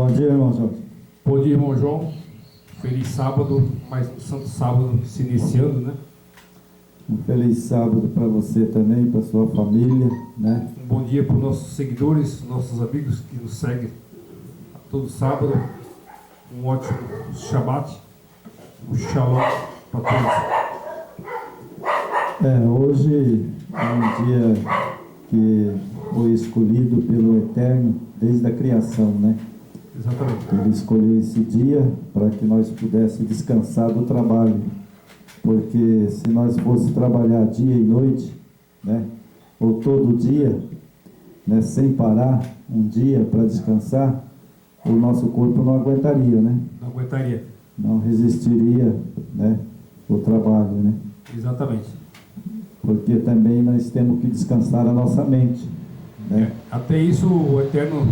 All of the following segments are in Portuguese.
Bom dia, irmão Jorge. Bom dia, irmão João. Feliz sábado, mais um santo sábado se iniciando, né? Um feliz sábado para você também, para sua família, né? Um bom dia para os nossos seguidores, nossos amigos que nos seguem todo sábado. Um ótimo Shabbat, um Shalom para todos. Hoje é um dia que foi escolhido pelo Eterno desde a criação, né? Exatamente. Ele escolheu esse dia para que nós pudéssemos descansar do trabalho, porque se nós fosse trabalhar dia e noite, né, ou todo dia, né, sem parar um dia para descansar, o nosso corpo não aguentaria, né? Não aguentaria. Não resistiria, né, o trabalho, né? Exatamente. Porque também nós temos que descansar a nossa mente, né? Até isso o Eterno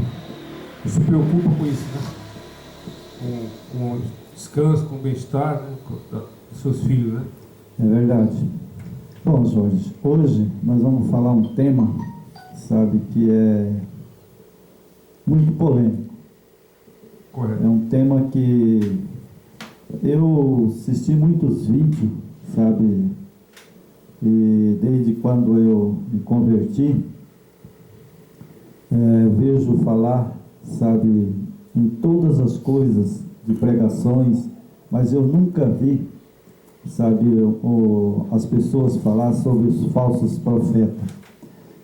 se preocupa com isso, né? Com o descanso, com o bem-estar, né? Dos seus filhos, né? É verdade. Bom, Jorge, hoje nós vamos falar um tema, sabe, que é muito polêmico. Correto. É um tema que eu assisti muitos vídeos, sabe, e desde quando eu me converti, vejo falar, sabe, em todas as coisas de pregações, mas eu nunca vi, sabe, as pessoas falar sobre os falsos profetas.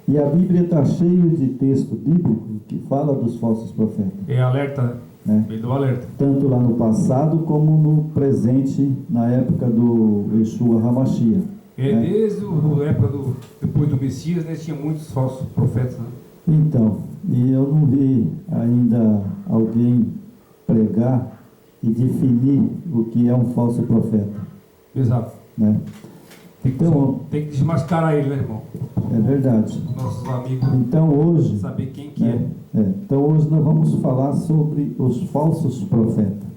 E a Bíblia está cheia de texto bíblico que fala dos falsos profetas. É alerta, né? Ele deu alerta. Tanto lá no passado como no presente, na época do Yeshua HaMashiach. né? Desde a época depois do Messias, né, tinha muitos falsos profetas, né? Então, e eu não vi ainda alguém pregar e definir o que é um falso profeta. Exato. Né? Então, Tem que desmascarar ele, né, irmão? é verdade. Nossos amigos Então hoje, saber quem que né, então hoje nós vamos falar sobre os falsos profetas.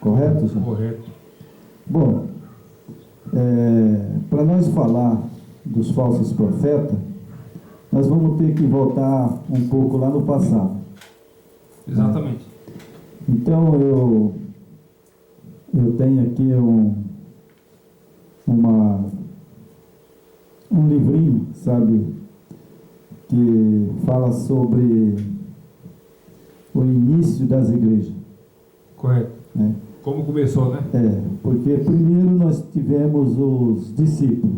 Correto, senhor? Correto. Bom, para nós falar dos falsos profetas, nós vamos ter que voltar um pouco lá no passado. Exatamente. Então eu tenho aqui um livrinho, sabe, que fala sobre o início das igrejas. Correto. Né? Como começou, né? Porque primeiro nós tivemos os discípulos,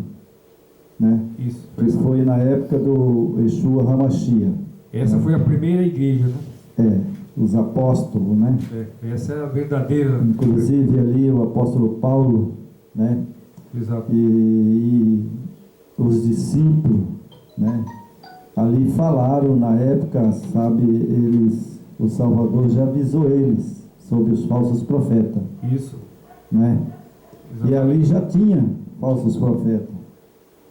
né? Isso. Que foi na época do Yeshua HaMashiach. Essa foi a primeira igreja, né? Os apóstolos, né? Essa é a verdadeira. Inclusive ali o apóstolo Paulo, né? Exato. E os discípulos, né? Ali falaram na época, sabe, o Salvador já avisou eles sobre os falsos profetas, Isso. né? Exatamente. E ali já tinha falsos profetas,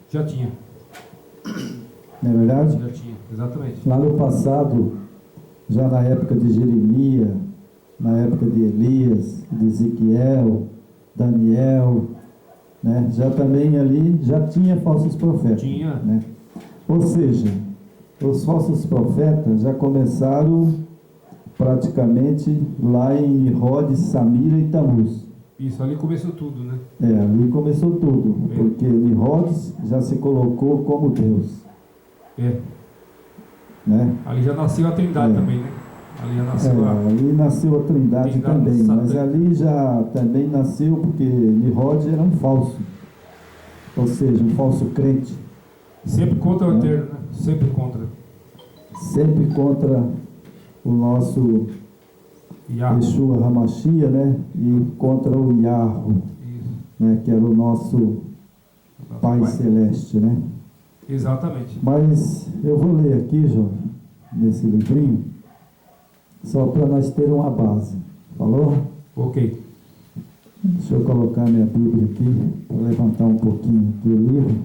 Já tinha. não é verdade? Já tinha, exatamente. Lá no passado, já na época de Jeremias, na época de Elias, de Ezequiel, Daniel, né? Já também ali já tinha falsos profetas. Tinha. Né? Ou seja, os falsos profetas já começaram praticamente lá em Nirod, Samira e Tamuz. Isso, ali começou tudo, né? Ali começou tudo, porque Nirod já se colocou como Deus. Né? Ali já nasceu a Trindade também, né? Ali já nasceu ali nasceu a Trindade também, mas ali já também nasceu porque Nirod era um falso, ou seja, um falso crente. Sempre contra o Eterno, né? Sempre contra. Sempre contra o nosso Yeshua HaMashiach, né? E contra o Yahweh, né? Que era o nosso Pai Celeste, né? Exatamente. Mas eu vou ler aqui, João, nesse livrinho, só para nós ter uma base. Falou? Ok. Deixa eu colocar minha Bíblia aqui, para levantar um pouquinho aqui o livro.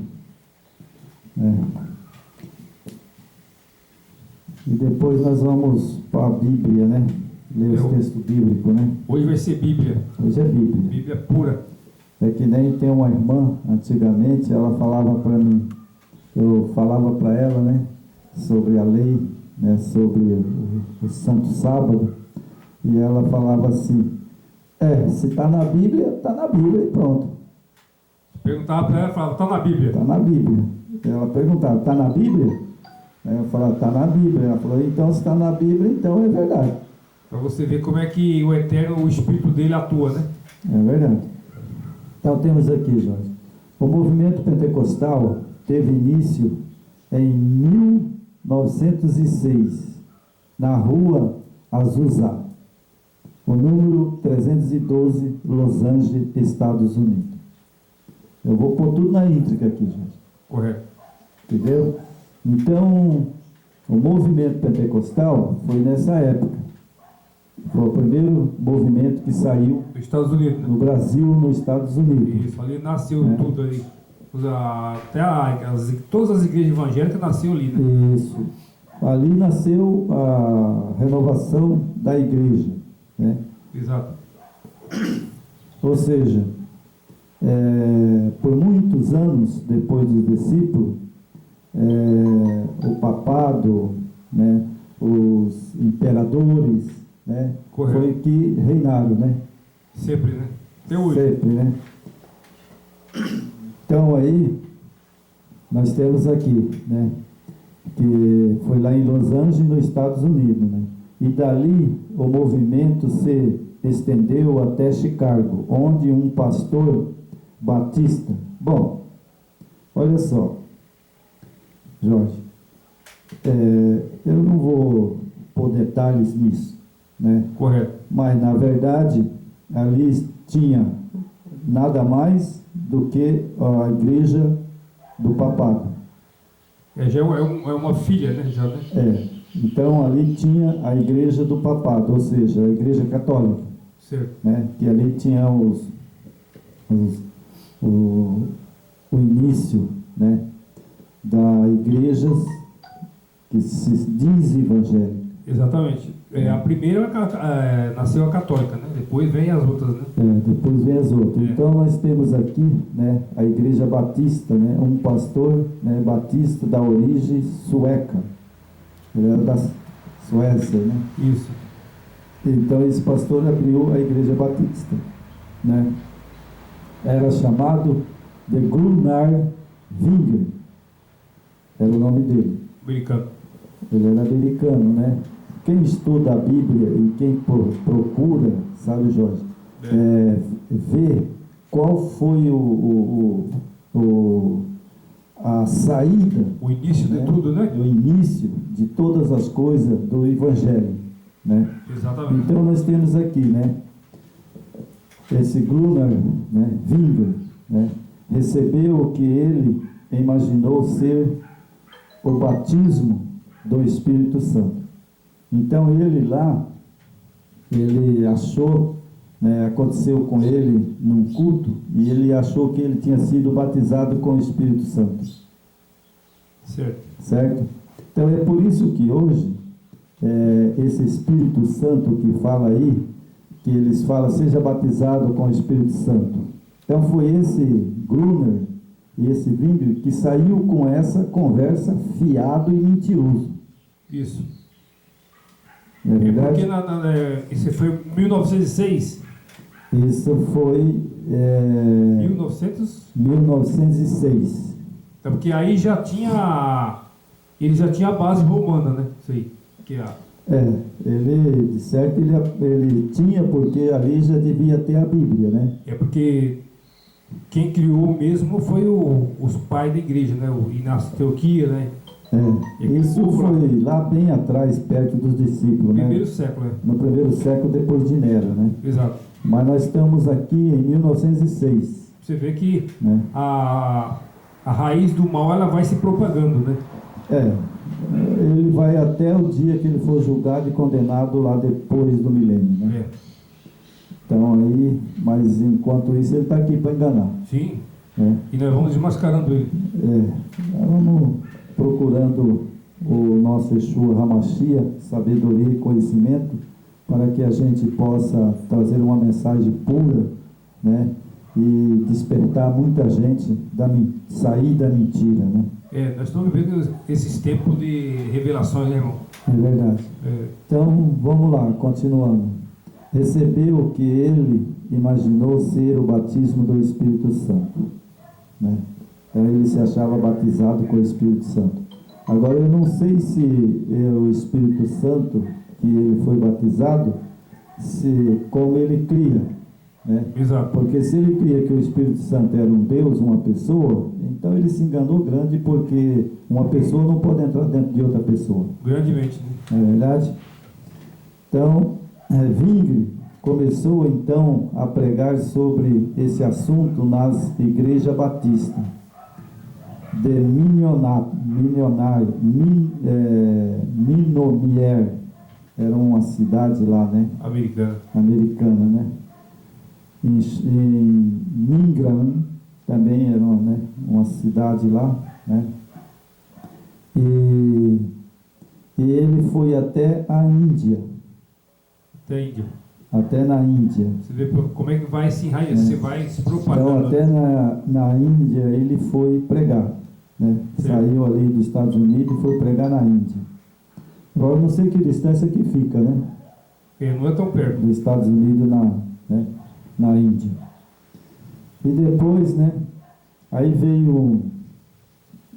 E depois nós vamos para a Bíblia, né? Ler os textos bíblicos, né? Hoje vai ser Bíblia. Hoje é Bíblia. Bíblia pura. É que nem tem uma irmã, antigamente, ela falava para mim, eu falava para ela, né? Sobre a lei, né? Sobre o Santo Sábado. E ela falava assim, se está na Bíblia e pronto. Perguntava para ela e falava, está na Bíblia. Está na Bíblia. Ela perguntava, está na Bíblia? Aí eu falava, está na Bíblia. Ela falou, então se está na Bíblia, então é verdade. Para você ver como é que o Eterno, o Espírito dele atua, né? É verdade. Então temos aqui, Jorge, o movimento pentecostal teve início em 1906, na rua Azusa, o número 312, Los Angeles, Estados Unidos. Eu vou pôr tudo na íntegra aqui, Jorge. Correto. Entendeu? Então, o movimento pentecostal foi nessa época. Foi o primeiro movimento que saiu Nos Estados Unidos, né? no Brasil, nos Estados Unidos. Isso, ali nasceu tudo ali. Até todas as igrejas evangélicas nasceram ali, né? Isso. Ali nasceu a renovação da igreja, né? Exato. Ou seja, por muitos anos depois dos discípulos, o papado, né, os imperadores, né, foi que reinaram, né? Sempre, né? Até hoje. Sempre, né? Então aí, nós temos aqui, né, que foi lá em Los Angeles, nos Estados Unidos, né? E dali o movimento se estendeu até Chicago, onde um pastor batista. Bom, olha só, Jorge, eu não vou pôr detalhes nisso, né? Correto. Mas na verdade ali tinha nada mais do que a igreja do papado. Já é uma filha, né? Já, né? Então ali tinha a igreja do papado, ou seja, a igreja católica, Certo. né? Que ali tinha o início, né, da igrejas que se diz evangélica. Exatamente. A primeira nasceu a católica, né? Depois vem as outras, né? Depois vem as outras. Então nós temos aqui, né, a igreja batista, né, um pastor, né, batista da origem sueca. Ele era da Suécia, né? Isso. Então esse pastor abriu a igreja batista, né? Era chamado de Gunnar Winger, era o nome dele. Americano. Ele era americano, né? Quem estuda a Bíblia e quem procura, sabe, Jorge, vê qual foi a saída, O início de tudo, né? o início de todas as coisas do Evangelho, né? Exatamente. Então nós temos aqui, né, esse Gunnar, né, Winger, né, recebeu o que ele imaginou ser o batismo do Espírito Santo. Então ele lá, ele achou, né, aconteceu com ele num culto, e ele achou que ele tinha sido batizado com o Espírito Santo. Certo. Certo? Então é por isso que hoje, esse Espírito Santo que fala aí, que eles falam, seja batizado com o Espírito Santo. Então foi esse Gunnar e esse Winger que saiu com essa conversa fiado e mentiroso. Isso. Não é verdade? Porque isso foi em 1906. Isso foi 1906. É porque aí ele já tinha a base romana, né? Isso aí. Ele, de certo, ele tinha, porque ali já devia ter a Bíblia, né? É porque quem criou mesmo foi os pais da igreja, né? O Inácio de Antioquia, né? Isso foi lá bem atrás, perto dos discípulos, né? Primeiro século, né? No primeiro século, depois de Nero, né? Exato. Mas nós estamos aqui em 1906. Você vê que, né, a raiz do mal, ela vai se propagando, né? Ele vai até o dia que ele for julgado e condenado lá depois do milênio, né? Então aí, mas enquanto isso ele está aqui para enganar. Sim. E nós vamos desmascarando ele. Nós vamos procurando o nosso Yeshua Hamashia, sabedoria e conhecimento, para que a gente possa trazer uma mensagem pura, né? E despertar muita gente, sair da mentira, né? Nós estamos vivendo esses tempos de revelações, né, irmão? É verdade. Então, vamos lá, continuando. recebeu o que ele imaginou ser o batismo do Espírito Santo, né? Então ele se achava batizado com o Espírito Santo. Agora eu não sei se é o Espírito Santo que ele foi batizado, se como ele cria, né? Exato. Porque se ele cria que o Espírito Santo era um Deus, uma pessoa, então ele se enganou grande, porque uma pessoa não pode entrar dentro de outra pessoa. Grandemente, né? Não é verdade? Então, Zwingli começou então a pregar sobre esse assunto nas igrejas batistas de Minomier, era uma cidade lá, né? Americana, né? Em Mingram também era uma cidade lá, né? E ele foi até a Índia. Entendi. Até na Índia. Você vê como é que vai se enraizar, você vai se propagando. Então, até na Índia ele foi pregar, né? Saiu ali dos Estados Unidos e foi pregar na Índia. Agora, eu não sei que distância que fica, né? Não é tão perto. Dos Estados Unidos na Índia. E depois, né? Aí veio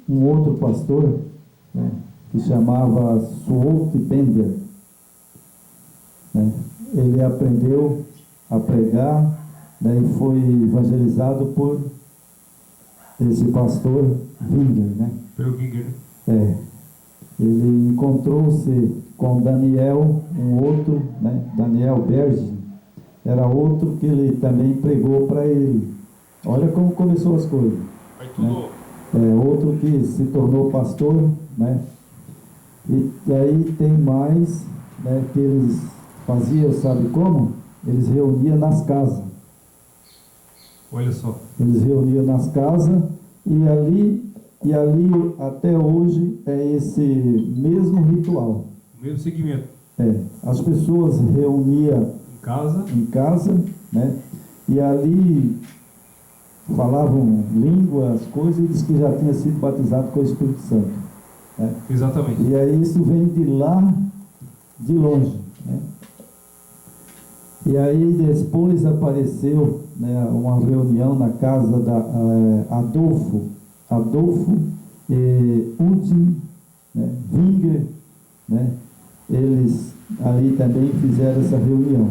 um outro pastor, né? Que chamava Swoti Bender, né? Ele aprendeu a pregar, né? E foi evangelizado por esse pastor Zwingli, né? Pelo Zwingli, né? Ele encontrou-se com Daniel, um outro, né? Daniel Berge, era outro que ele também pregou para ele. Olha como começou as coisas. Aí tudo... né? Outro que se tornou pastor, né? E aí tem mais, né? Que eles faziam, sabe como? Eles reuniam nas casas. Olha só. Eles reuniam nas casas e ali até hoje é esse mesmo ritual. O mesmo segmento. As pessoas reuniam em casa, né? E ali falavam línguas, coisas, e diz que já tinha sido batizado com o Espírito Santo, né? Exatamente. E aí isso vem de lá, de longe, né? E aí depois apareceu, né, uma reunião na casa da Adolfo e Udin, né, Winger, né? Eles ali também fizeram essa reunião,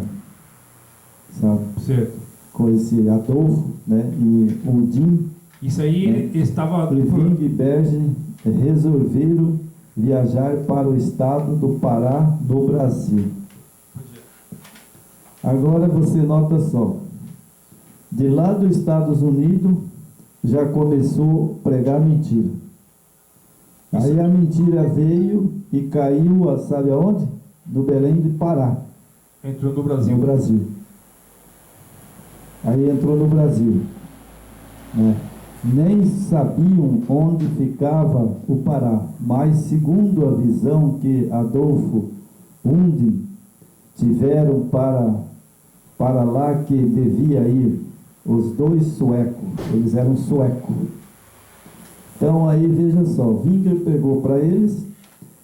sabe? Certo. Com esse Adolfo, né, e Udin. Isso aí, né? Ele estava... E Wing e Berge resolveram viajar para o estado do Pará, do Brasil. Agora você nota só, de lá dos Estados Unidos já começou a pregar mentira. Aí a mentira veio e caiu, sabe aonde? No Belém de Pará. Entrou no Brasil. No Brasil. Aí entrou no Brasil, né? Nem sabiam onde ficava o Pará, mas segundo a visão que Adolfo Undin tiveram para lá que devia ir os dois suecos, eles eram suecos. Então aí veja só, Wingler pegou para eles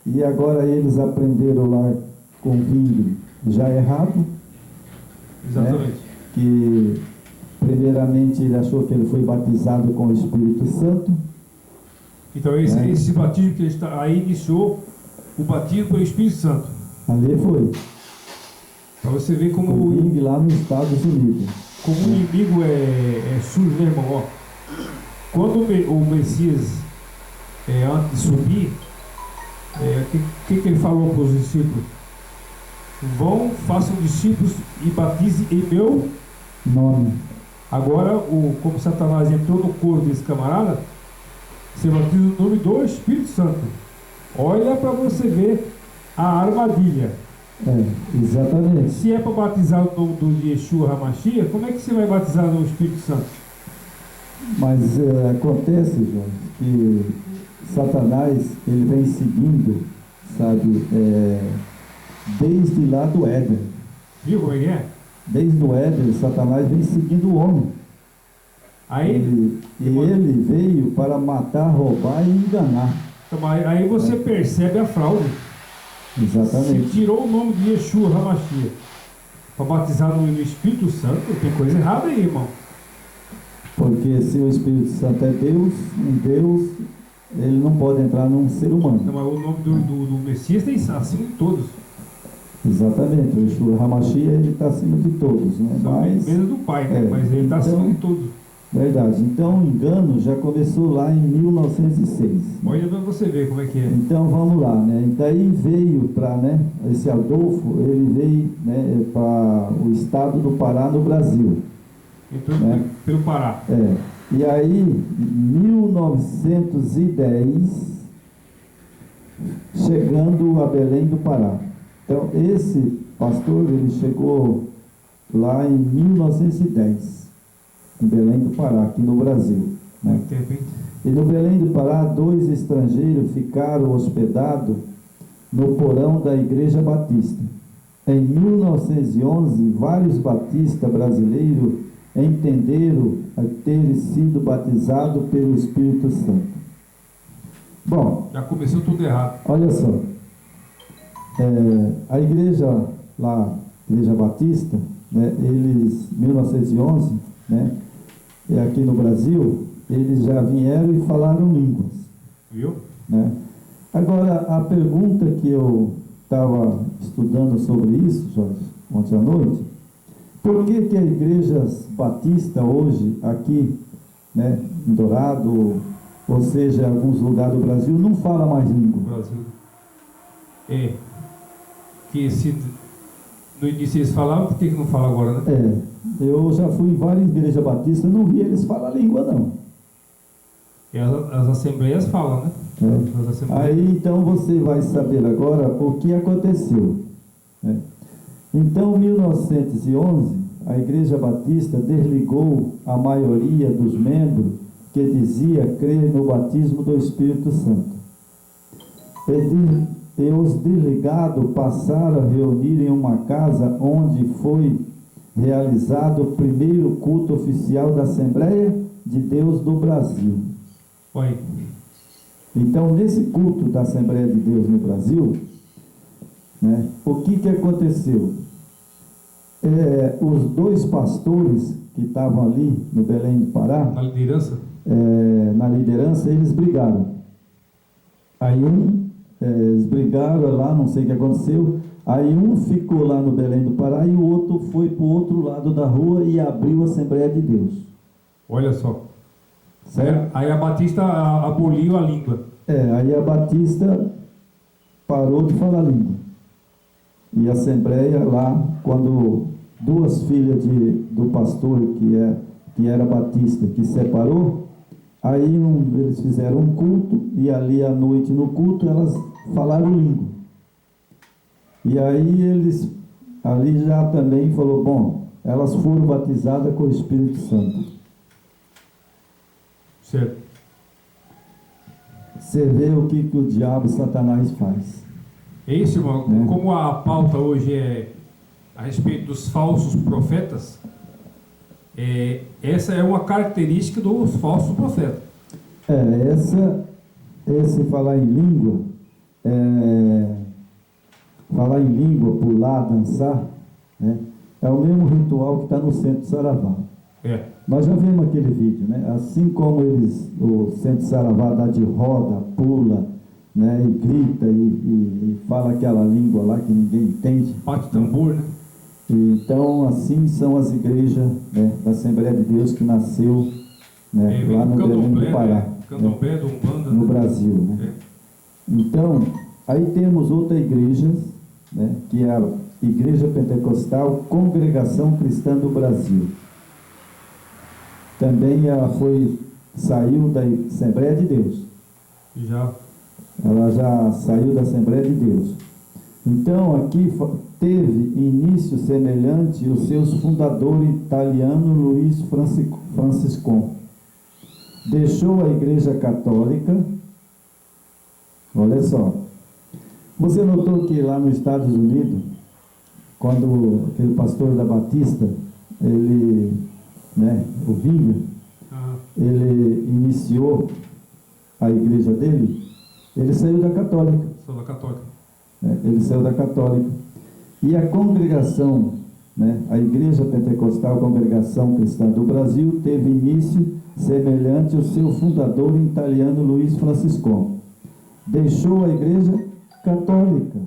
e agora eles aprenderam lá com Wingler já errado. Exatamente. Né? Que primeiramente ele achou que ele foi batizado com o Espírito Santo. Então esse batismo que ele está aí iniciou o batismo pelo Espírito Santo. Ali foi. Para você ver como o Wing lá nos Estados Unidos. Como o inimigo é sujo, né, irmão? Ó, quando o Messias, antes de subir, o que ele falou para os discípulos? Vão, façam discípulos e batizem em meu nome. Agora, como Satanás entrou no corpo desse camarada, você batiza o nome do Espírito Santo. Olha para você ver a armadilha. Exatamente. Se é para batizar o nome do Yeshua HaMashiach, como é que você vai batizar no Espírito Santo? Mas acontece, João, que Satanás, ele vem seguindo, sabe, desde lá do Éden. Viu como é? Desde o Éden, Satanás vem seguindo o homem. Aí, ele veio para matar, roubar e enganar. Então, aí você percebe a fraude. Exatamente. Se tirou o nome de Yeshua HaMashiach para batizar no Espírito Santo, tem coisa errada aí, irmão. Porque se o Espírito Santo é Deus, um Deus, ele não pode entrar num ser humano. Não, mas o nome do Messias tem acima de todos. Exatamente, o Yeshua HaMashiach, ele está acima de todos, né? São mesmo do Pai, né? Mas ele está acima de todos. Verdade. Então o engano já começou lá em 1906. Olha para você ver como é que é. Então vamos lá, né? E daí veio para, né? Esse Adolfo, ele veio, né, para o estado do Pará, no Brasil. Entrou né? Pelo Pará. E aí, em 1910, chegando a Belém do Pará. Então esse pastor, ele chegou lá em 1910. Em Belém do Pará, aqui no Brasil. Né? E no Belém do Pará, 2 estrangeiros ficaram hospedados no porão da Igreja Batista. Em 1911, vários batistas brasileiros entenderam a ter sido batizados pelo Espírito Santo. Bom, já começou tudo errado. Olha só, a igreja lá, Igreja Batista, né, eles, 1911, né, aqui no Brasil, eles já vieram e falaram línguas. Viu? Né? Agora, a pergunta que eu estava estudando sobre isso, Jorge, ontem à noite, por que a igreja batista hoje, aqui, né, em Dourado, ou seja, em alguns lugares do Brasil, não fala mais língua? Brasil. Que se no início eles falavam, por que não fala agora, né? Eu já fui em várias igrejas batistas, não vi eles falar língua, não. E as assembleias falam, né? As assembleias. Aí então você vai saber agora o que aconteceu. Né? Então, em 1911, a Igreja Batista desligou a maioria dos membros que dizia crer no batismo do Espírito Santo. E os desligados passaram a reunir em uma casa onde foi realizado o primeiro culto oficial da Assembleia de Deus do Brasil. Oi. Então, nesse culto da Assembleia de Deus no Brasil, né, o que aconteceu? Os 2 pastores que estavam ali no Belém do Pará, na liderança, eles brigaram. Aí eles brigaram lá, não sei o que aconteceu. Aí um ficou lá no Belém do Pará e o outro foi para o outro lado da rua e abriu a Assembleia de Deus. Olha só. Certo? Aí a Batista aboliu a língua. Aí a Batista parou de falar língua. E a Assembleia lá, quando 2 filhas do pastor que era batista, que separou, aí eles fizeram um culto, e ali à noite no culto elas falaram língua. E aí eles, ali já também falou, bom, elas foram batizadas com o Espírito Santo. Certo. Você vê o que o diabo e Satanás faz. É isso, irmão. Né? Como a pauta hoje é a respeito dos falsos profetas, essa é uma característica dos falsos profetas. Esse falar em língua, pular, dançar, né, é o mesmo ritual que está no centro de Saravá. Nós já vimos aquele vídeo, né? Assim como o centro de Saravá dá de roda, pula, né, e grita e fala aquela língua lá que ninguém entende. Bate tambor, né? Então, assim são as igrejas, né, da Assembleia de Deus que nasceu, né, lá no Belém do Pará, Candomblé, do Umbanda, no Brasil. Né? Então, aí temos outra igreja, né, que é a Igreja Pentecostal Congregação Cristã do Brasil. Também ela saiu da Assembleia de Deus. Ela já saiu da Assembleia de Deus. Então, aqui teve início semelhante os seus fundadores italiano Luiz Franciscon. Deixou a Igreja Católica. Olha só. Você notou que lá nos Estados Unidos, quando aquele pastor da Batista, ele, né, o Vinha, ele iniciou a igreja dele, ele saiu da Católica. Saiu da Católica. Ele saiu da Católica. E a congregação né, a Igreja Pentecostal Congregação Cristã do Brasil teve início semelhante ao seu fundador italiano Luiz Franciscon. Deixou a Igreja Católica.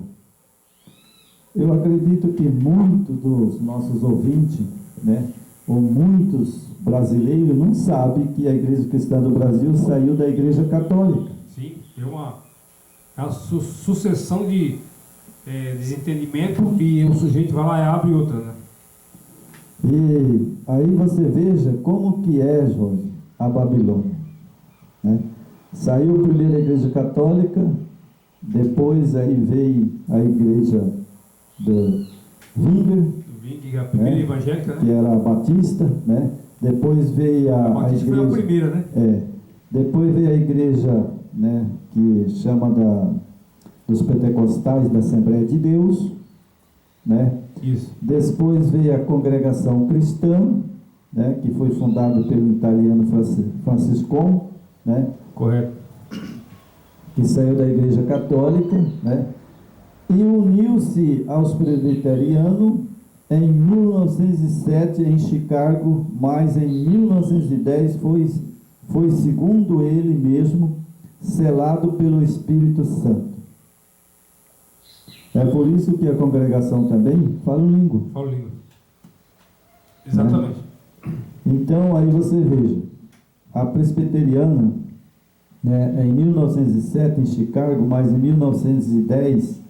Eu acredito que muitos dos nossos ouvintes, né, ou muitos brasileiros não sabem que a Igreja Cristã do Brasil saiu da Igreja Católica. Sim, é uma sucessão de desentendimento e o sujeito vai lá e abre outra, né? E aí você veja como que é, Jorge, a Babilônia, né? Saiu primeiro a Igreja Católica, depois aí veio a Igreja do Wingler, a primeira né, evangélica, né? que era a Batista, né? Depois veio a Batista igreja, foi a primeira, né? Depois veio a igreja, né, que chama dos Pentecostais da Assembleia de Deus, né? Isso. Depois veio a Congregação Cristã, né, que foi fundada pelo italiano Franciscon, né? Correto. Que saiu da Igreja Católica, né? E uniu-se aos presbiterianos em 1907 em Chicago, mas em 1910 foi, segundo ele mesmo, selado pelo Espírito Santo. É por isso que a congregação também fala língua. Fala língua. Exatamente. Né? Então, aí você veja, a presbiteriana, né, em 1907 em Chicago, mas em 1910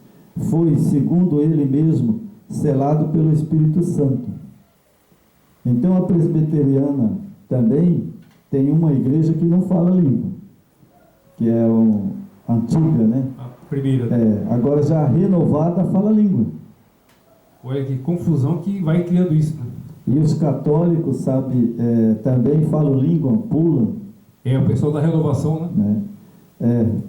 foi, segundo ele mesmo, selado pelo Espírito Santo. Então a presbiteriana também tem uma igreja que não fala língua, que é a antiga, né? A primeira. Agora já a renovada fala língua. Olha que confusão que vai criando isso, né? E os católicos, sabe, também falam língua, pulam. É o pessoal da renovação, né?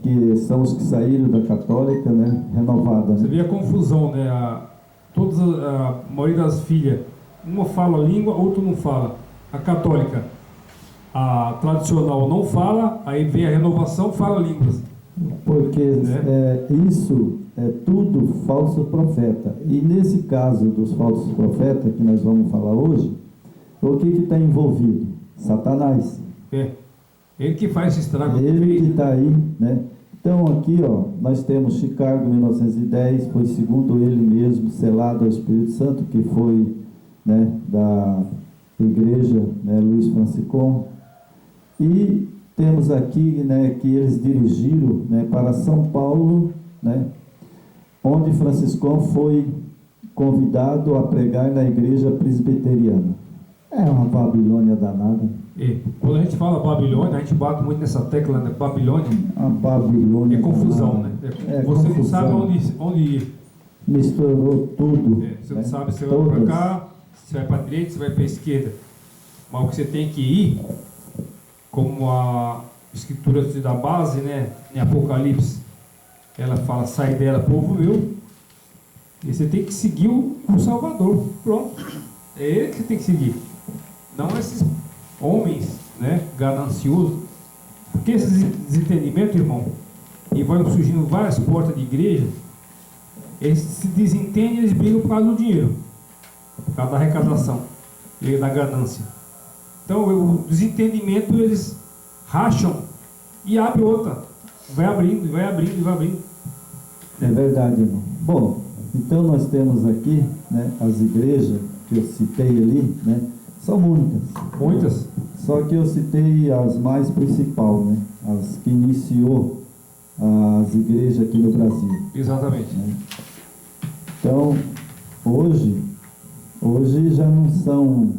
Que são os que saíram da católica, né? Renovada. Você Né? vê a confusão, né? A maioria das filhas, uma fala língua, outra não fala. A católica, a tradicional não fala, aí vem a renovação, fala línguas. Porque isso é tudo falso profeta. E nesse caso dos falsos profetas, que nós vamos falar hoje, o que está envolvido? Satanás. Ele que faz esse estrago. Ele que está aí, né? Então aqui, ó, nós temos Chicago, 1910, foi segundo ele mesmo selado ao Espírito Santo, que foi, né, da igreja, né, Luiz Franciscon. E temos aqui, né, que eles dirigiram, né, para São Paulo, né, onde Franciscon foi convidado a pregar na igreja presbiteriana. É uma Babilônia danada. Quando a gente fala Babilônia, a gente bate muito nessa tecla, né? Babilônia. A Babilônia. É confusão, né? Você confusão. Não sabe onde ir. Misturou tudo. Você não sabe se você vai para cá, se vai para a direita, se vai para a esquerda. Mas o que você tem que ir, como a escritura te dá base, né? Em Apocalipse, ela fala, sai dela, povo meu. E você tem que seguir o Salvador. Pronto. É ele que você tem que seguir. Não esses homens, né, gananciosos, porque esses desentendimentos, irmão, e vai surgindo várias portas de igreja, eles se desentendem, eles brigam por causa do dinheiro, por causa da arrecadação e da ganância. Então o desentendimento eles racham e abre outra, vai abrindo, vai abrindo, vai abrindo. É verdade, irmão. Bom, então nós temos aqui, né, as igrejas que eu citei ali, né, são muitas. Muitas. Só que eu citei as mais principais, né? As que iniciou as igrejas aqui no Brasil. Exatamente. Né? Então, hoje já não são...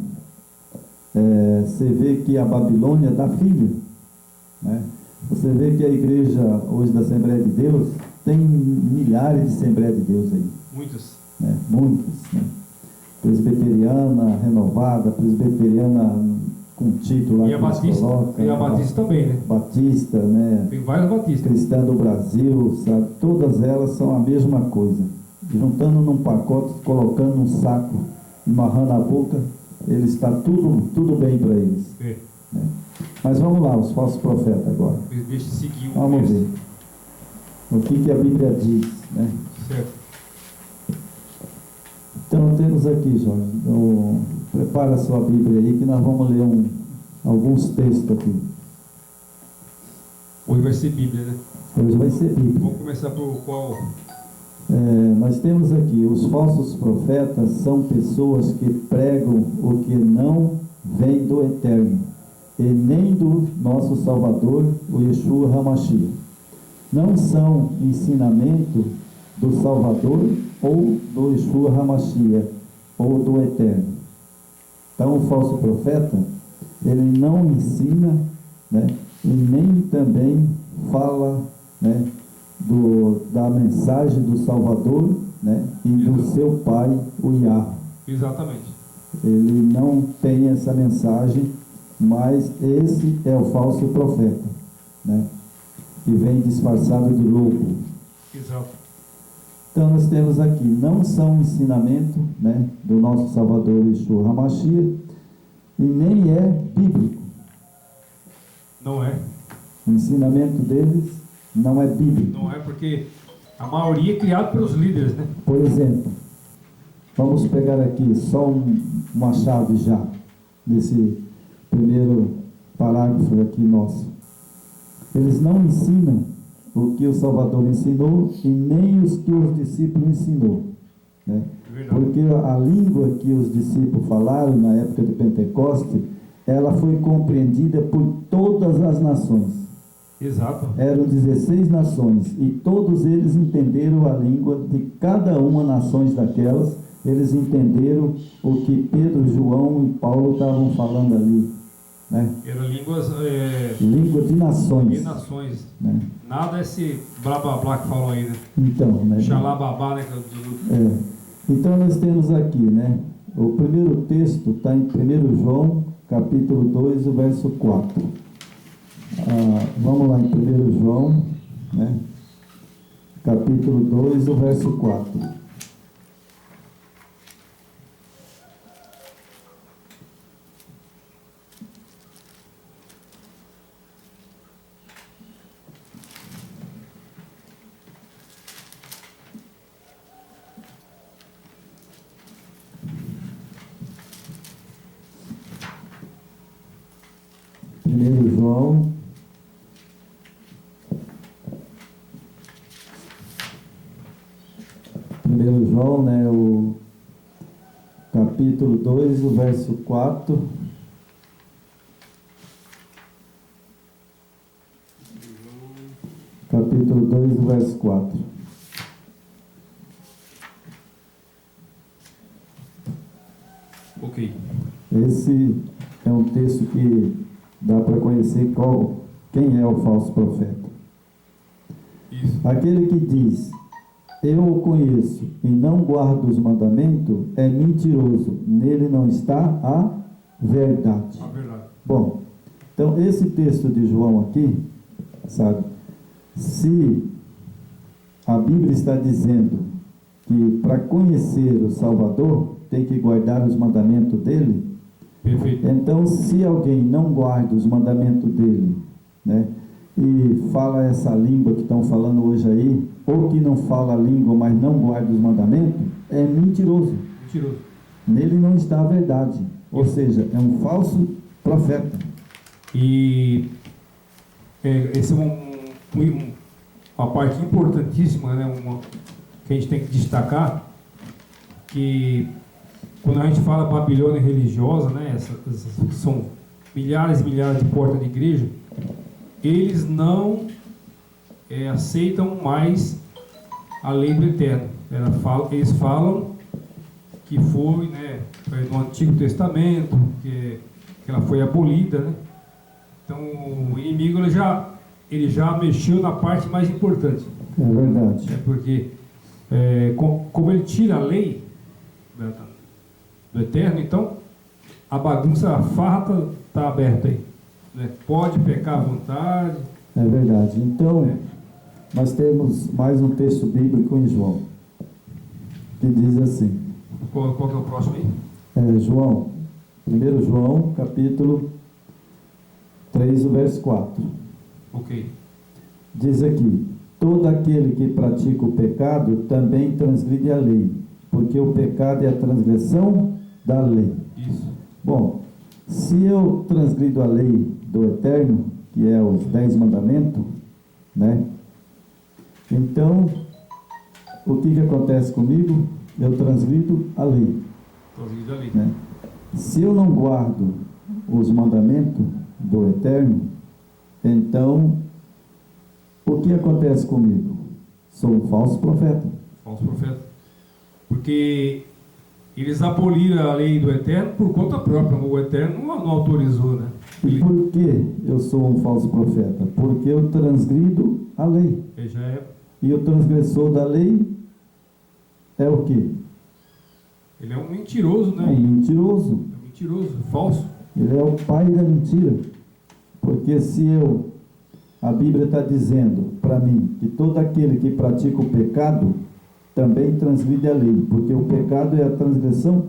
você vê que a Babilônia dá filho. Né? Você vê que a igreja hoje da Assembleia de Deus tem milhares de Assembleia de Deus aí. Muitas. Né? Muitas. Né? Presbiteriana renovada, presbiteriana com título. E a Batista, coloca, e a Batista também, né? Batista, né? Tem várias Batistas. Cristã do Brasil, sabe? Todas elas são a mesma coisa. Juntando num pacote, colocando num saco, amarrando a boca, eles está tudo bem para eles. Né? Mas vamos lá, os falsos profetas agora. Deixa eu seguir o vamos ver o que a Bíblia diz, né? Certo. Então temos aqui, Jorge, prepara a sua Bíblia aí que nós vamos ler alguns textos aqui. Hoje vai ser Bíblia, né? Hoje vai ser Bíblia. Vamos começar por qual? Nós temos aqui, os falsos profetas são pessoas que pregam o que não vem do Eterno, e nem do nosso Salvador, o Yeshua HaMashiach. Não são ensinamento do Salvador ou do Yeshua HaMashiach, ou do Eterno. Então o falso profeta, ele não ensina, né, e nem também fala, né, da mensagem do Salvador, né, e do seu pai, o Yah. Exatamente. Ele não tem essa mensagem, mas esse é o falso profeta, né, que vem disfarçado de louco. Exato. Então nós temos aqui, não são ensinamento, né, do nosso Salvador Yeshua HaMashiach, e nem é bíblico. Não é. O ensinamento deles não é bíblico. Não é, porque a maioria é criada pelos líderes, né? Por exemplo, vamos pegar aqui só uma chave já, nesse primeiro parágrafo aqui nosso. Eles não ensinam o que o Salvador ensinou e nem os que os discípulos ensinou, né? Porque a língua que os discípulos falaram na época de Pentecostes, ela foi compreendida por todas as nações. Exato. Eram 16 nações e todos eles entenderam a língua de cada uma nações daquelas. Eles entenderam o que Pedro, João e Paulo estavam falando ali, né? Eram línguas Língua de nações. de nações. Né? Nada esse blá blá blá que falam aí, né? Então, né? Xalababá, né? Então nós temos aqui, né? O primeiro texto está em 1 João, capítulo 2, o verso 4. Vamos lá em 1 João, né? Capítulo 2, o verso 4. João, né, o capítulo 2, o verso 4. Capítulo 2, o verso 4. Ok. Esse é um texto que dá para conhecer quem é o falso profeta. Isso. Aquele que diz: eu o conheço e não guardo os mandamentos, é mentiroso. Nele não está a verdade. A verdade. Bom, então esse texto de João aqui, sabe, se a Bíblia está dizendo que para conhecer o Salvador tem que guardar os mandamentos dele, perfeito. Então se alguém não guarda os mandamentos dele, né, e fala essa língua que estão falando hoje aí, ou que não fala a língua, mas não guarda os mandamentos, é mentiroso. Mentiroso. Nele não está a verdade. Ou seja, é um falso profeta. E esse é uma parte importantíssima, né? Que a gente tem que destacar, que quando a gente fala Babilônia religiosa, né? São milhares e milhares de portas de igreja, eles não aceitam mais a lei do Eterno. Eles falam que foi, né, no Antigo Testamento, que ela foi abolida, né? Então o inimigo ele já mexeu na parte mais importante. É verdade. Porque como ele tira a lei do Eterno, então a bagunça, a farra está aberta aí, né? Pode pecar à vontade. É verdade. Então, nós temos mais um texto bíblico em João, que diz assim. Qual que é o próximo aí? João, 1 João, capítulo 3, o verso 4. Ok. Diz aqui: todo aquele que pratica o pecado também transgride a lei, porque o pecado é a transgressão da lei. Isso. Bom, se eu transgrido a lei do Eterno, que é os 10 mandamentos, né? Então, o que acontece comigo? Eu transgrido a lei. Transgrido a lei. Né? Se eu não guardo os mandamentos do Eterno, então, o que acontece comigo? Sou um falso profeta. Falso profeta. Porque eles aboliram a lei do Eterno por conta própria. O Eterno não autorizou, né? E por que eu sou um falso profeta? Porque eu transgrido a lei. Ele já é. E o transgressor da lei é o quê? Ele é um mentiroso, É né? um mentiroso. É um mentiroso, falso. Ele é o pai da mentira. Porque se a Bíblia está dizendo para mim que todo aquele que pratica o pecado também transgride a lei, porque o pecado é a transgressão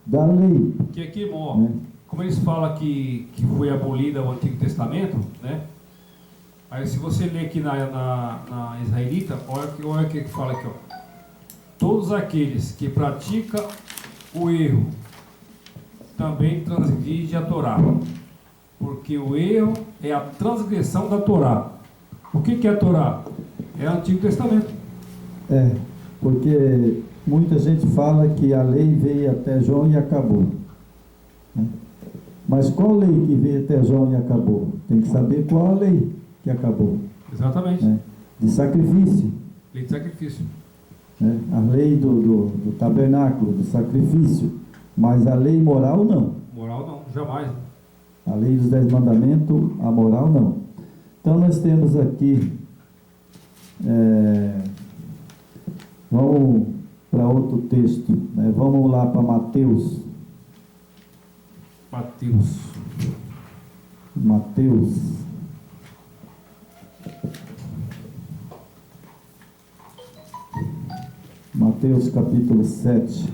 da lei. Que aqui, irmão, Né? como eles falam que foi abolida o Antigo Testamento, né? Aí se você ler aqui na Israelita, olha o que fala aqui, ó. Todos aqueles que praticam o erro também transgride a Torá, porque o erro é a transgressão da Torá. O que é a Torá? É o Antigo Testamento. É, porque muita gente fala que a lei veio até João e acabou. Né? Mas qual lei que veio até João e acabou? Tem que saber qual a lei que acabou. Exatamente. Né? De sacrifício. Lei de sacrifício. Né? A lei do tabernáculo, do sacrifício. Mas a lei moral não. Moral não, jamais. A lei dos 10 mandamentos, a moral não. Então nós temos aqui, vamos para outro texto, né? Vamos lá para Mateus. Mateus capítulo 7.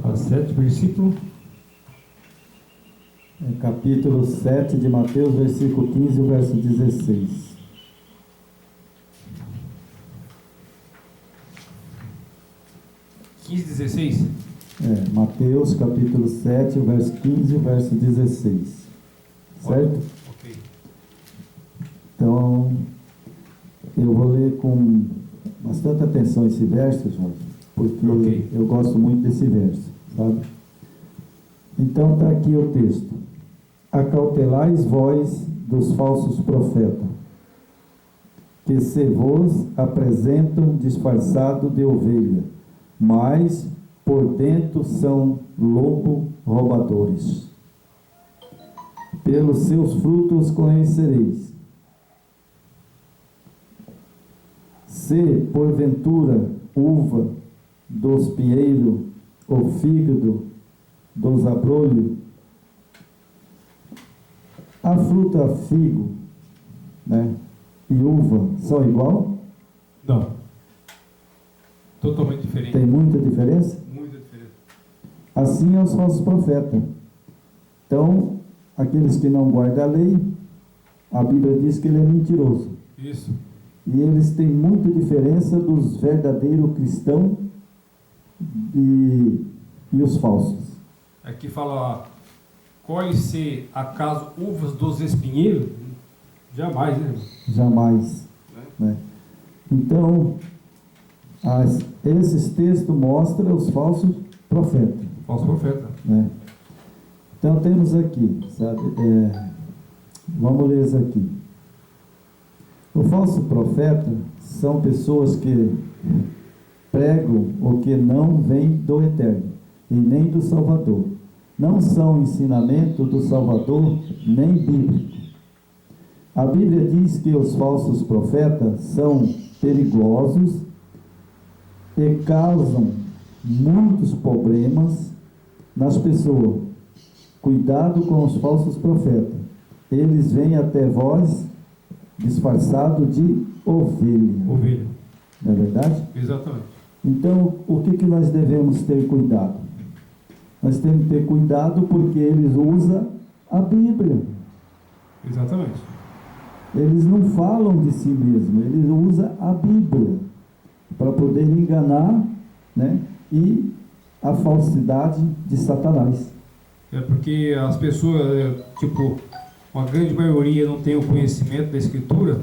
A 7, versículo. Capítulo 7 de Mateus, versículo 15 e verso 16. Mateus capítulo 7, verso 15 e verso 16. Certo? Ok. Então, eu vou ler com bastante atenção esse verso, Jorge, porque eu gosto muito desse verso, sabe? Então está aqui o texto. Acautelais vós dos falsos profetas, que se vos apresentam disfarçado de ovelha, mas por dentro são lobo roubadores. Pelos seus frutos conhecereis. Se porventura uva dos pinheiros ou fígado dos abrolhos, a fruta figo, né, e uva são igual? Não. Totalmente diferente. Tem muita diferença? Muita diferença. Assim é os falsos profetas. Então, aqueles que não guardam a lei, a Bíblia diz que ele é mentiroso. Isso. E eles têm muita diferença dos verdadeiros cristãos e os falsos. Aqui fala, colhe-se acaso uvas dos espinheiros? Jamais, né? Jamais. Né? Então, esses textos mostram os falsos profetas. Falso profeta. Né? Então, temos aqui, sabe, vamos ler isso aqui. O falso profeta são pessoas que pregam o que não vem do Eterno e nem do Salvador. Não são ensinamento do Salvador nem bíblico. A Bíblia diz que os falsos profetas são perigosos e causam muitos problemas nas pessoas. Cuidado com os falsos profetas. Eles vêm até vós disfarçados de ovelha. Ovelha. Não é verdade? Exatamente. Então, o que nós devemos ter cuidado? Nós temos que ter cuidado porque eles usam a Bíblia. Exatamente. eles não falam de si mesmo, eles usam a Bíblia para poder enganar, né? E a falsidade de Satanás. É porque as pessoas, tipo, uma grande maioria não tem o conhecimento da Escritura,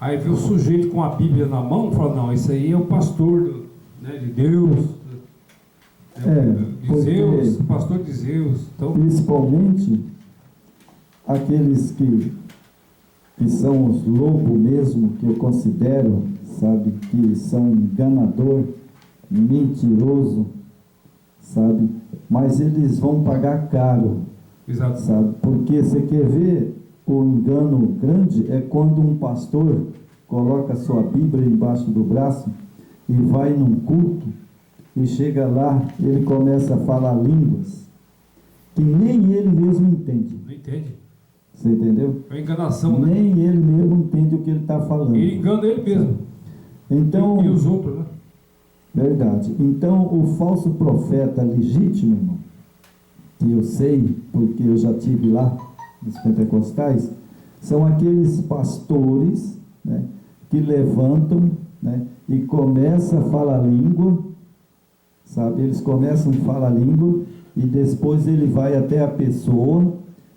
aí vê o sujeito com a Bíblia na mão e fala, não, esse aí é o pastor, né, de Deus, de Zeus, o pastor de Zeus. Então, principalmente aqueles que são os lobos mesmo, que eu considero, sabe, que são enganador, mentiroso, sabe, mas eles vão pagar caro. exato. Sabe, porque você quer ver o engano grande é quando um pastor coloca sua Bíblia embaixo do braço e vai num culto e chega lá, ele começa a falar línguas que nem ele mesmo entende. Não entende. Você entendeu? É uma enganação, né? Nem ele mesmo entende o que ele está falando. Ele engana ele mesmo. Então, E os outros, né? verdade. Então, o falso profeta legítimo, irmão, que eu sei, porque eu já tive lá nos pentecostais, são aqueles pastores, né, que levantam, né, e começam a falar língua, sabe? Eles começam a falar língua e depois ele vai até a pessoa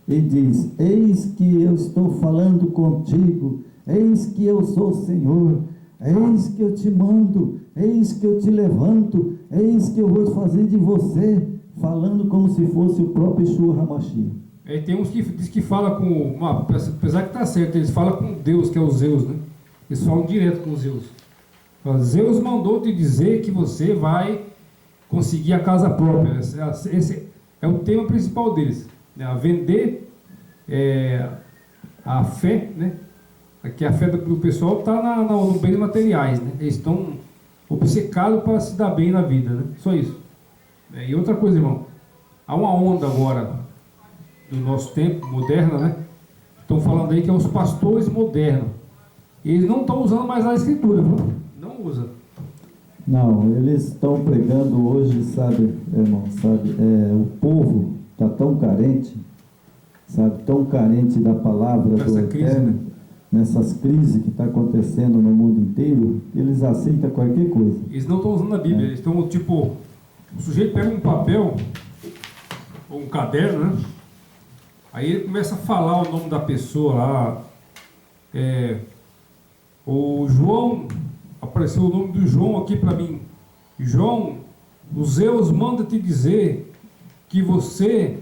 e diz: eis que eu estou falando contigo, eis que eu sou o Senhor, eis que eu te mando, eis que eu te levanto, eis que eu vou fazer de você, falando como se fosse o próprio Yeshua HaMashiach. Aí tem uns que diz que fala com, apesar que está certo, eles falam com Deus, que é o Zeus, né? Eles falam direto com Zeus. Fala, Zeus mandou te dizer que você vai conseguir a casa própria. Esse é o tema principal deles, né? A vender a fé, né? Aqui a fé do pessoal está no bens materiais, né? Eles estão obcecados para se dar bem na vida, né? Só isso. E outra coisa, irmão, há uma onda agora do nosso tempo, moderna, né? Estão falando aí que é os pastores modernos. Eles não estão usando mais a Escritura, viu? Não usam. Não, eles estão pregando hoje, sabe, irmão, sabe, o povo está tão carente, sabe, tão carente da palavra do Eterno, né? Nessas crises que está acontecendo no mundo inteiro, eles aceitam qualquer coisa. Eles não estão usando a Bíblia, eles estão tipo, o sujeito pega um papel ou um caderno, né? Aí ele começa a falar o nome da pessoa lá. O João, apareceu o nome do João aqui para mim. João, o Zeus manda te dizer que você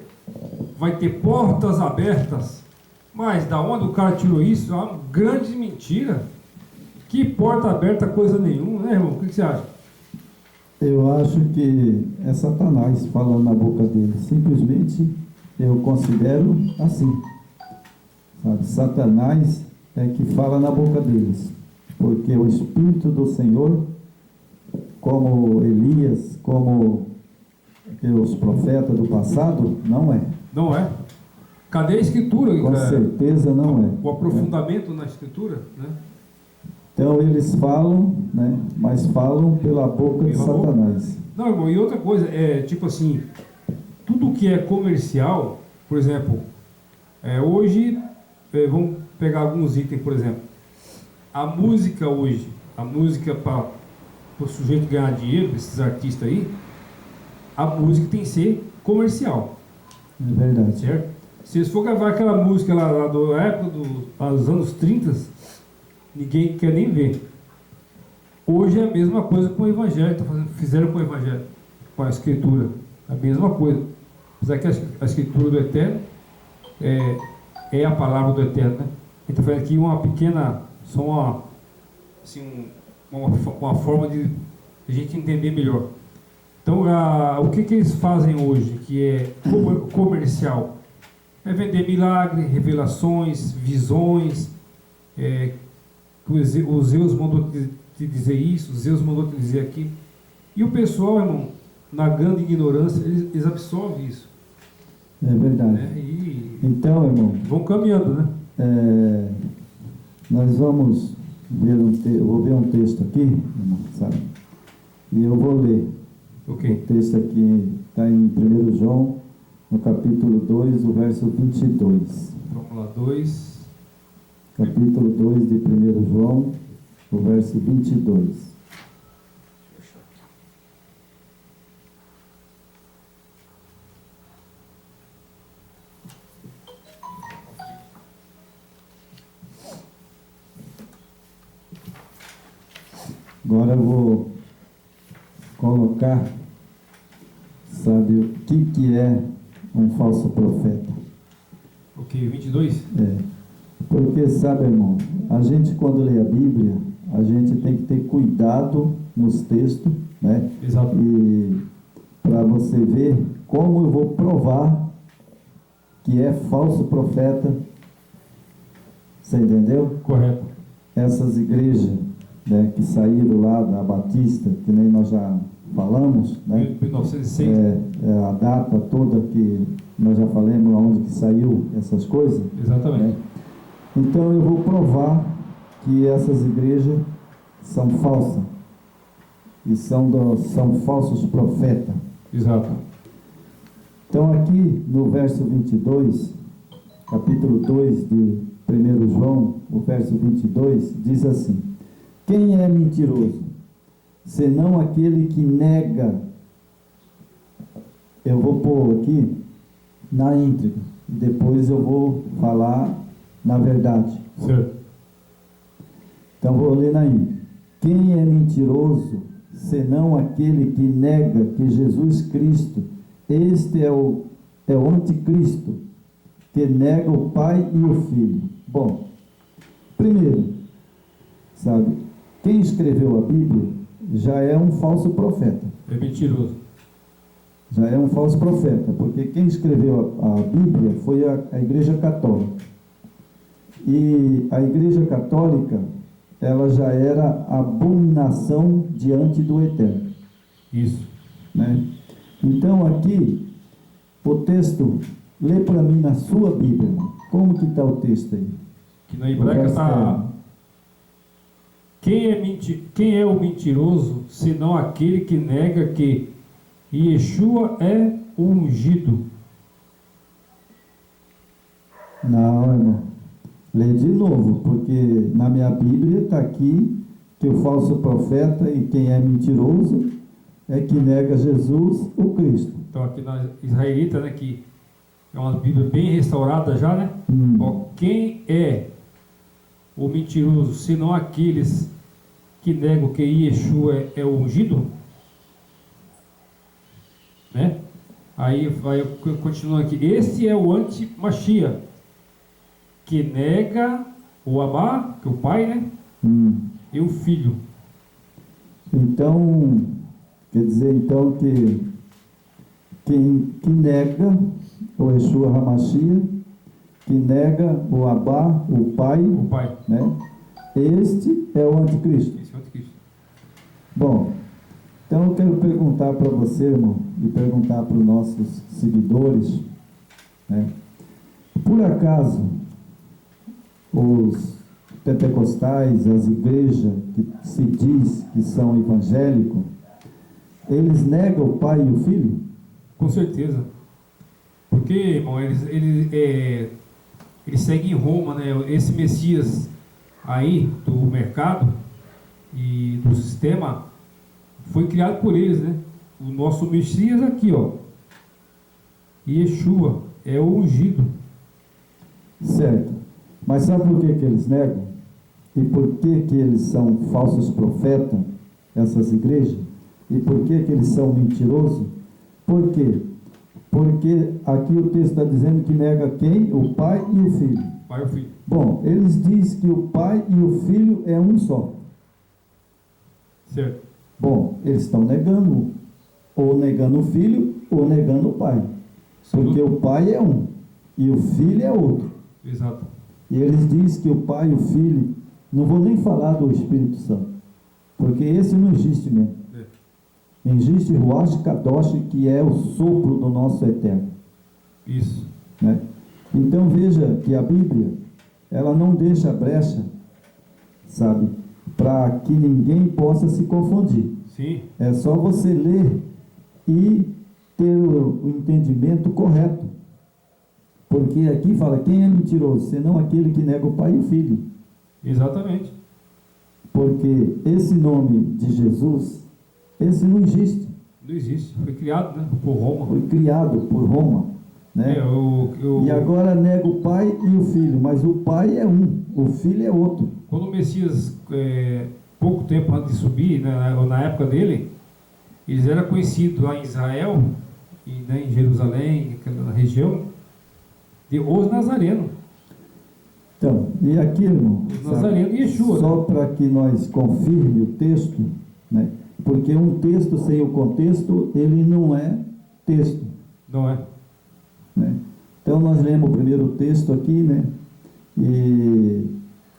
vai ter portas abertas. Mas da onde o cara tirou isso? É uma grande mentira. Que porta aberta, coisa nenhuma, né, irmão? O que você acha? Eu acho que é Satanás falando na boca dele. Simplesmente eu considero assim, sabe? Satanás é que fala na boca deles, porque o Espírito do Senhor, como Elias, como os profetas do passado, não é. Não é? Cadê a Escritura? Com certeza não é. O aprofundamento na Escritura, né? Então eles falam, né? Mas falam pela boca de Satanás. Não, irmão, e outra coisa, tipo assim, tudo que é comercial, por exemplo, hoje, vamos pegar alguns itens, por exemplo, a música hoje, a música para o sujeito ganhar dinheiro, esses artistas aí, a música tem que ser comercial. É verdade. Certo? Se eles for gravar aquela música lá da época dos anos 30, ninguém quer nem ver. Hoje é a mesma coisa com o Evangelho, fizeram com o Evangelho, com a Escritura, a mesma coisa. Apesar que a Escritura do Eterno é a palavra do Eterno, né? A gente está fazendo aqui uma pequena, só uma forma de a gente entender melhor. Então, o que eles fazem hoje, que é comercial? É vender milagre, revelações, visões. O Zeus mandou te dizer isso, o Zeus mandou te dizer aquilo. E o pessoal, irmão, na grande ignorância, eles absorvem isso. É verdade. Então, irmão, vão caminhando, né? Nós vamos ver eu vou ver um texto aqui, irmão, sabe? E eu vou ler. Okay. O texto aqui está em 1 João, no capítulo 2, o verso 22. Vamos lá, 2. capítulo 2 de 1 João, o verso 22. Agora eu vou colocar, sabe, o que é um falso profeta. Ok, 22? Porque, sabe, irmão, a gente quando lê a Bíblia, a gente tem que ter cuidado nos textos, né? Exato. E para você ver como eu vou provar que é falso profeta, você entendeu? Correto. Essas igrejas, né, que saíram lá da Batista, que nem nós já falamos, né? 1906. A data toda que nós já falamos, onde que saiu essas coisas. Exatamente. Né? Então eu vou provar que essas igrejas são falsas e são falsos profetas. Exato. Então aqui no verso 22, capítulo 2 de 1 João, o verso 22, diz assim: quem é mentiroso, senão aquele que nega. Eu vou pôr aqui na íntegra, depois eu vou falar na verdade. Certo. Então vou ler na íntegra. Quem é mentiroso, senão aquele que nega que Jesus Cristo, este é o anticristo, que nega o Pai e o Filho. Bom, primeiro, sabe, quem escreveu a Bíblia já é um falso profeta. É mentiroso. Já é um falso profeta, porque quem escreveu a Bíblia foi a Igreja Católica. E a Igreja Católica, ela já era abominação diante do Eterno. Isso. Né? Então aqui, o texto, lê para mim na sua Bíblia, como que está o texto aí? Que na hebraica está: quem é o mentiroso, senão aquele que nega que Yeshua é o ungido? Não, irmão. Lê de novo, porque na minha Bíblia está aqui que o falso profeta e quem é mentiroso é que nega Jesus, o Cristo. Então aqui na israelita, né, que é uma Bíblia bem restaurada já, né? Ó, quem é o mentiroso, senão aqueles que negam que Yeshua é o ungido? Né? Aí vai continuando aqui: esse é o anti-Machia, que nega o Abá, que é o Pai, né? E o Filho. Então, quer dizer então que quem nega o Yeshua HaMashiach, que nega o Abá, o Pai, né? Este é o anticristo. Esse é o anticristo. Bom, então eu quero perguntar para você, irmão, e perguntar para os nossos seguidores, né? Por acaso os pentecostais, as igrejas que se diz que são evangélicos, eles negam o Pai e o Filho? Com certeza. Porque, irmão, eles seguem em Roma, né? Esse Messias aí do mercado e do sistema foi criado por eles, né? O nosso Messias aqui, ó, Yeshua é o ungido. Certo. Mas sabe por que eles negam? E por que eles são falsos profetas, essas igrejas? E por que eles são mentirosos? Por quê? Porque aqui o texto está dizendo que nega quem? O Pai e o Filho. Pai e o Filho. Bom, eles dizem que o Pai e o Filho é um só. Certo. Bom, eles estão negando, ou negando o Filho, ou negando o Pai. Porque o Pai é um, e o Filho é outro. Exato. E eles dizem que o Pai e o Filho, não vou nem falar do Espírito Santo, porque esse não existe mesmo. Existe Ruach Kadosh, que é o sopro do nosso Eterno. Isso. Né? Então veja que a Bíblia, ela não deixa brecha, sabe, para que ninguém possa se confundir. Sim. É só você ler e ter o entendimento correto. Porque aqui fala, quem é mentiroso? Senão aquele que nega o Pai e o Filho. Exatamente. Porque esse nome de Jesus, esse não existe. Não existe. Foi criado, né, por Roma. Foi criado por Roma, né? E agora nega o Pai e o Filho, mas o Pai é um, o Filho é outro. Quando o Messias, pouco tempo antes de subir, né, na época dele, eles eram conhecidos lá em Israel, e, né, em Jerusalém, naquela região, de os Nazarenos. Então, e aqui, irmão, Os Nazarenos e Yeshua. só para que nós confirme o texto, né? Porque um texto sem o contexto, ele não é texto. Não é? Né? Então nós lemos o primeiro texto aqui, né? E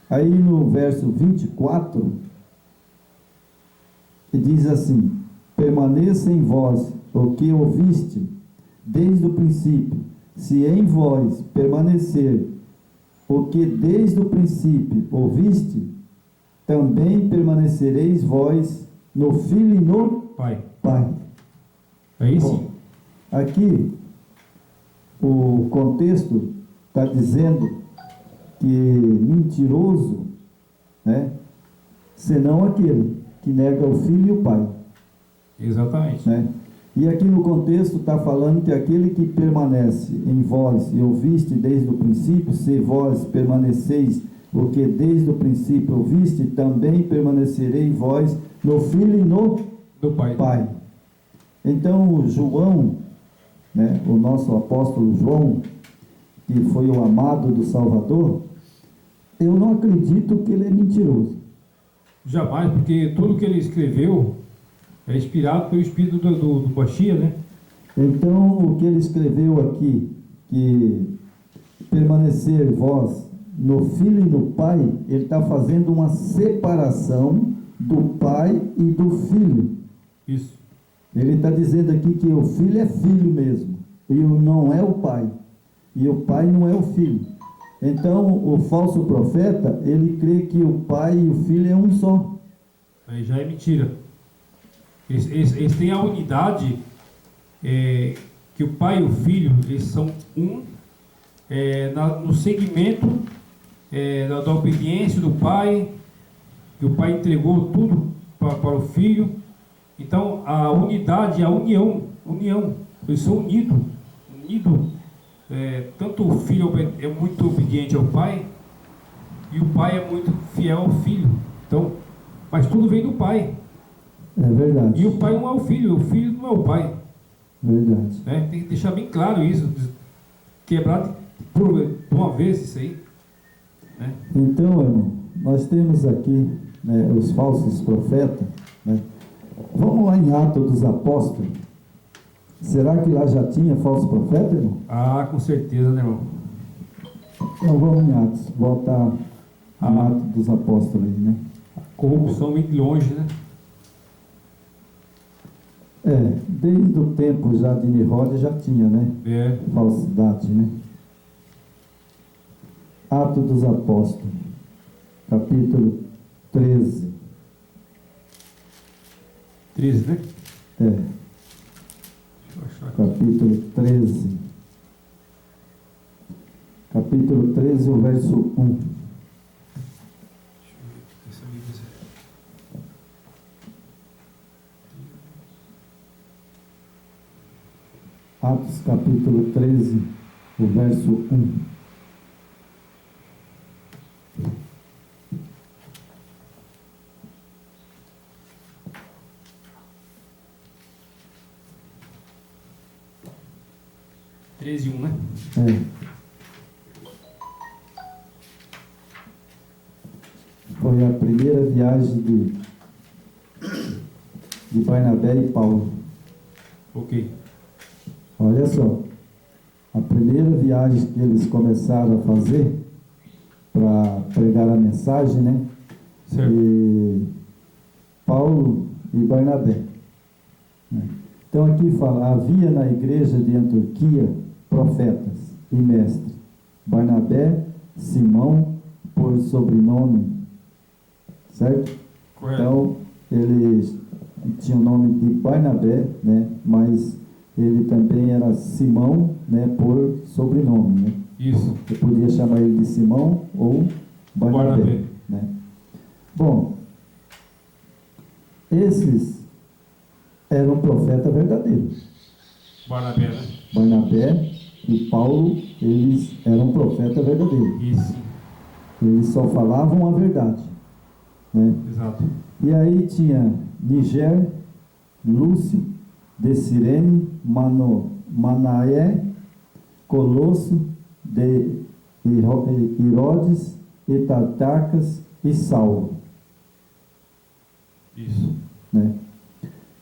aí no verso 24, diz assim: permaneça em vós o que ouviste desde o princípio. Se em vós permanecer o que desde o princípio ouviste, também permanecereis vós no Filho e no Pai. Pai. Aí Bom, sim. aqui o contexto está dizendo que mentiroso, né, senão aquele que nega o Filho e o Pai. Exatamente. Né? E aqui no contexto está falando que aquele que permanece em vós e ouviste desde o princípio, se vós permaneceis o que desde o princípio ouviste, também permanecerei vós no Filho e no Do Pai. Pai. Então o João, né, o nosso apóstolo João, que foi o amado do Salvador, eu não acredito que ele é mentiroso. Jamais, porque tudo que ele escreveu é inspirado pelo Espírito do Mashiach, né? Então, o que ele escreveu aqui, que permanecer vós no Filho e no Pai, ele está fazendo uma separação do Pai e do Filho. Isso. Ele está dizendo aqui que o Filho é Filho mesmo, e não é o Pai, e o Pai não é o Filho. Então, o falso profeta, ele crê que o Pai e o Filho é um só. Aí já é mentira. Eles têm a unidade, que o Pai e o Filho, eles são um, no segmento da obediência do Pai, que o Pai entregou tudo para o Filho. Então, a unidade, a união, eles são unidos. Tanto o Filho é muito obediente ao Pai, e o Pai é muito fiel ao Filho. Então, mas tudo vem do Pai. É verdade. E o Pai não é o Filho não é o Pai. Verdade. Né? Tem que deixar bem claro isso, quebrar de uma vez isso aí. Né? Então, irmão, nós temos aqui, né, os falsos profetas, né? Vamos lá em Atos dos Apóstolos. Será que lá já tinha falso profeta, irmão? Ah, com certeza, né, irmão? Então vamos em Atos, voltar a Atos dos Apóstolos aí, né? Corrupção vem de longe, né? Desde o tempo já de Nirod já tinha, né? Falsidade, né? Atos dos Apóstolos, capítulo 13. 13, né? Deixa eu achar aqui. Capítulo 13. Capítulo 13, o verso 1. Atos capítulo 13, o verso 1. Treze, 1, né? Foi a primeira viagem de Barnabé e Paulo. Ok. Olha só, a primeira viagem que eles começaram a fazer para pregar a mensagem, né? Certo. E Paulo e Barnabé. Né? Então aqui fala, havia na igreja de Antioquia profetas e mestres. Barnabé, Simão, por sobrenome, certo? Correto. Então, eles tinham o nome de Barnabé, né? Mas ele também era Simão, né, por sobrenome, né? Isso. Eu podia chamar ele de Simão ou Barnabé, né? Bom, esses eram profetas verdadeiros. Barnabé, né? Barnabé e Paulo, eles eram profetas verdadeiros. Isso. Eles só falavam a verdade, né? Exato. E aí tinha Niger, Lúcio, de Cirene, Manaé, Colosso, de Herodes, Etatacas e Saulo, Isso. né?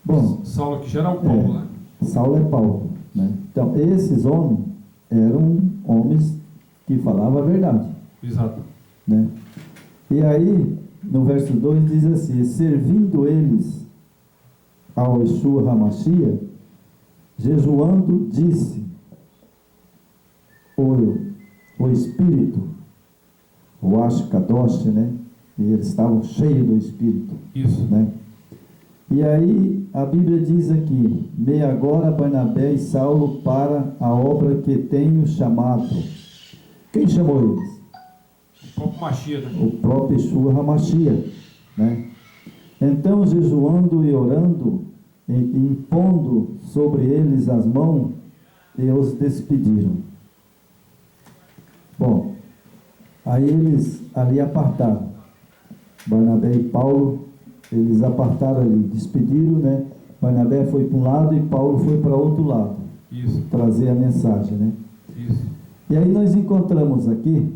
Bom, Saulo que já era o Paulo, né? Saulo é Paulo, né? Então, esses homens eram homens que falavam a verdade, Exato. né? E aí, no verso 2 diz assim: servindo eles ao Yeshua HaMashiach, jejuando, disse o Espírito, o Ashkadosh, né? E eles estavam cheios do Espírito, Isso. né? E aí a Bíblia diz aqui: me agora Barnabé e Saulo para a obra que tenho chamado. Quem chamou eles? O próprio Machia, né? O próprio Yeshua HaMashiach, né? Então, jejuando e orando, e impondo sobre eles as mãos, e os despediram. Bom, aí eles ali apartaram. Barnabé e Paulo, eles apartaram ali, despediram, né? Barnabé foi para um lado e Paulo foi para outro lado, Isso. trazer a mensagem, né? Isso. E aí nós encontramos aqui,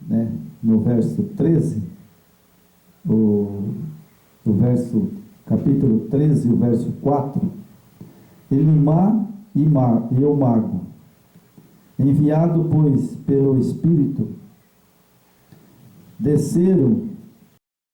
né, no verso 13, o verso, capítulo 13, o verso 4, Elimá e Eumago, enviado, pois, pelo Espírito, desceram